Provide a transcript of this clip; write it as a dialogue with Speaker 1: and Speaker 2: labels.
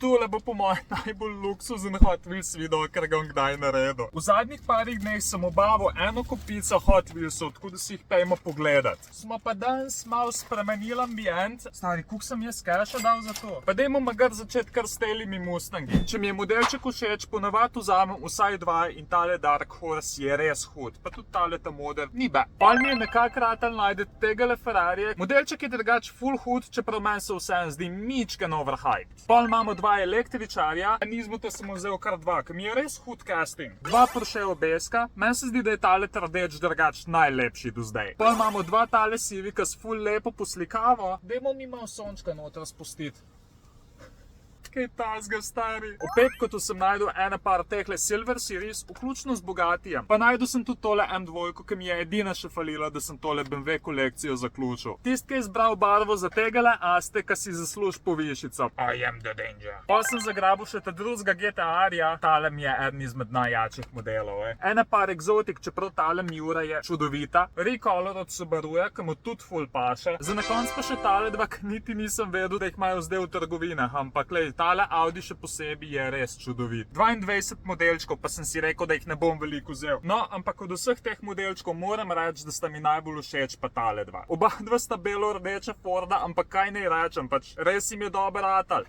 Speaker 1: Tole bo po mojem najbolj luksuzen Hot Wheels video, kar ga bom kdaj naredil. V zadnjih parih dneh sem obavil eno kopico Hot Wheelsov, tako da si jih pejmo pogledat. Smo pa danes malo spremenili ambient. Stari, koliko sem jaz keša dal za to? Pa dajmo magar začeti kar s telimi Mustangi. Če mi je modelček všeč, ponavadi vzamem vsaj dva in tale Dark Horse je res hud. Pa tudi tale ta model ni bad. Pol mi je nekako ratal najdeti tegale Ferrarije. Modelček je drugač full hud, čeprav meni se vseeno zdi mičken overhyped. Pol imamo dva električarja, nizmuta sem vzel kar dva, ki mi je res hud casting. Dva Porsche obeska, meni se zdi, da je tale trdeč drugač najlepši do zdaj. Pol imamo dva tale Civica s full lepo poslikavo. Dajmo mi malo sončka noter spustiti. Kaj tazga, stari. V petkotu sem najdel ena par tehle Silver Series, vključno z Bugatijem. Pa najdel sem tudi tole M2, ki mi je edina še falila, da sem tole BMW kolekcijo zaključil. Tist, ki je izbral barvo za tegale Aste, ki si zasluž povišico. I am the danger. Pa sem zagrabil še ta drugega GT-arja. Tale mi je eden izmed najjačih modelov. Ena par Exotic, čeprav tale Miura je čudovita. Recolor od Subaruja, ki mu tudi full paše. Za na konc pa še tale dva, ki niti nisem vedel, da jih imajo zdaj v trgovinah, ampak lej, tale Audi še posebej je res čudovit. 22 modelčkov, pa sem si rekel, da jih ne bom veliko vzel. No, ampak od vseh teh modelčkov moram reči, da sta mi najbolj všeč pa tale dva. Oba dva sta belo-rdeča Forda, ampak kaj naj rečem, pač res jim je dober ratal.